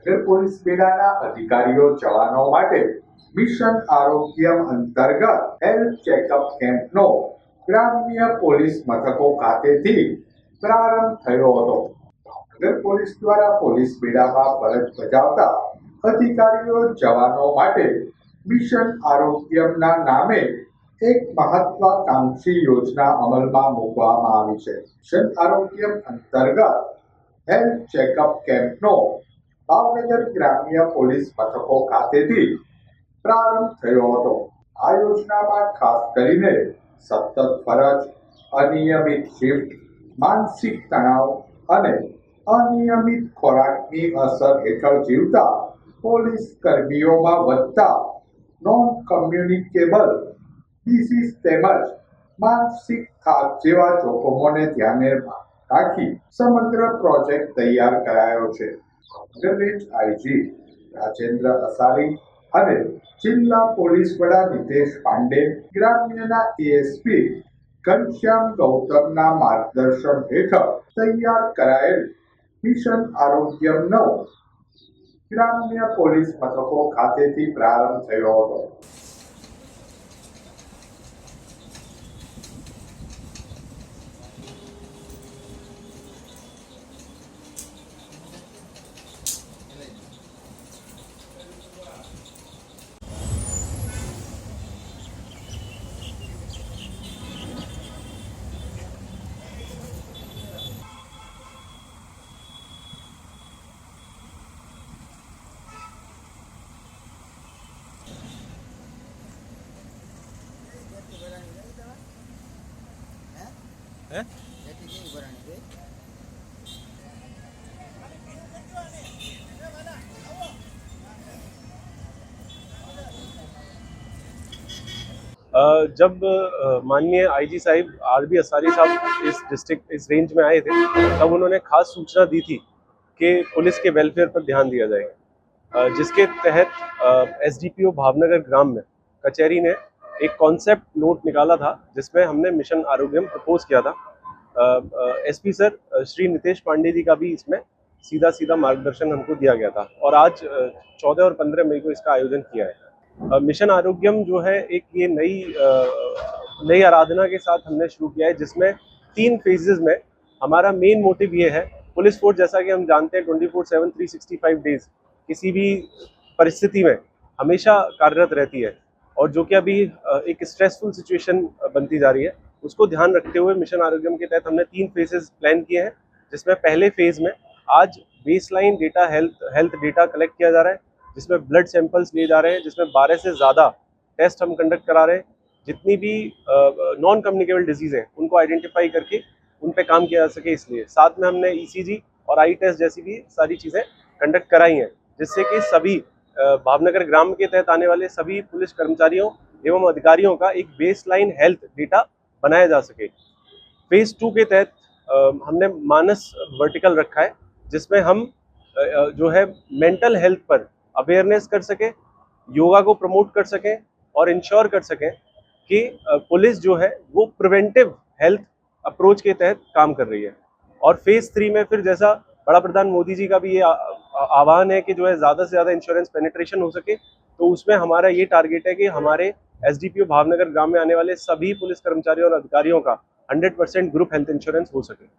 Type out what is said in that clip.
Police બેડાના અધિકારીઓ જવાનો માટે મિશન આરોગ્યમ અંતર્ગત હેલ્થ ચેકઅપ કેમ્પનો ગ્રામ્ય પોલીસ મથકો ખાતેથી પ્રારંભ થયો હતો. ભાવનગર પોલીસ દ્વારા પોલીસ બેડામાં ફરજ બજાવતા અધિકારીઓ જવાનો માટે મિશન આરોગ્યમના નામે એક મહત્વાકાંક્ષી યોજના અમલમાં મૂકવામાં આવી છે. મિશન આરોગ્યમ અંતર્ગત હેલ્થ ચેકઅપ કેમ્પનો ભાવનગર ગ્રામ્ય પોલીસ મથકો ખાતેથી પ્રારંભ થયો હતો. આ યોજનામાં ખાસ કરીને સતત ફરજ, અનિયમિત શિફ્ટ, માનસિક તણાવ અને અનિયમિત ખોરાકની અસર હેઠળ જીવતા પોલીસ કર્મીઓમાં વધતા નોન કમ્યુનિકેબલ ડિસીઝ તેમજ માનસિક થાક જેવા જોખમોને ધ્યાને રાખી સમગ્ર પ્રોજેક્ટ તૈયાર કરાયો છે. ભાવનગર રેન્જ આઈજી રાજેન્દ્ર અસારી અને જિલ્લા પોલીસ વડા નિતેશ પાંડે, ગ્રામ્યના એએસપી ઘનશ્યામ ગૌતમના માર્ગદર્શન હેઠળ તૈયાર કરાયેલ મિશન આરોગ્યમનો ગ્રામ્ય પોલીસ મથકો ખાતેથી પ્રારંભ થયો હતો. जब माननीय आईजी साहिब आरबी असारी साहब इस रेंज में आए थे, तब उन्होंने खास सूचना दी थी कि पुलिस के वेलफेयर पर ध्यान दिया जाएगा, जिसके तहत एसडीपीओ भावनगर ग्राम में कचहरी ने एक कॉन्सेप्ट नोट निकाला था, जिसमें हमने मिशन आरोग्यम प्रपोज किया था. एसपी सर श्री नितेश पांडे जी का भी इसमें सीधा सीधा मार्गदर्शन हमको दिया गया था और आज 14 और 15 मई को इसका आयोजन किया है. मिशन आरोग्यम जो है एक ये नई आराधना के साथ हमने शुरू किया है, जिसमें 3 फेजेस में हमारा मेन मोटिव ये है. पुलिस फोर्स जैसा कि हम जानते हैं 24/7 365 डेज किसी भी परिस्थिति में हमेशा कार्यरत रहती है, और जो कि अभी एक स्ट्रेसफुल सिचुएशन बनती जा रही है, उसको ध्यान रखते हुए मिशन आरोग्यम के तहत हमने 3 फेजेस प्लान किए हैं, जिसमें पहले फेज में आज baseline data health data collect किया जा रहा है, जिसमें ब्लड सैंपल्स लिए जा रहे हैं, जिसमें 12 से ज़्यादा टेस्ट हम कंडक्ट करा रहे हैं. जितनी भी नॉन कम्युनिकेबल डिजीज़ हैं उनको आइडेंटिफाई करके उन पे काम किया जा सके, इसलिए साथ में हमने ईसीजी और आई टेस्ट जैसी भी सारी चीज़ें कंडक्ट कराई हैं, जिससे कि सभी भावनगर ग्राम के तहत आने वाले सभी पुलिस कर्मचारियों एवं अधिकारियों का एक बेसलाइन हेल्थ डेटा बनाया जा सके. फेज़ 2 के तहत हमने मानस वर्टिकल रखा है, जिसमें हम जो है मेंटल हेल्थ पर अवेयरनेस कर सकें, योगा को प्रमोट कर सकें और इंश्योर कर सकें कि पुलिस जो है वो प्रिवेंटिव हेल्थ अप्रोच के तहत काम कर रही है. और फेज़ 3 में फिर जैसा बड़ा प्रधान मोदी जी का भी ये आह्वान है कि जो है ज़्यादा से ज़्यादा इंश्योरेंस पेनिट्रेशन हो सके, तो उसमें हमारा ये टारगेट है कि हमारे एसडीपीओ भावनगर ग्राम में आने वाले सभी पुलिस कर्मचारियों और अधिकारियों का 100% ग्रुप हेल्थ इंश्योरेंस हो सके.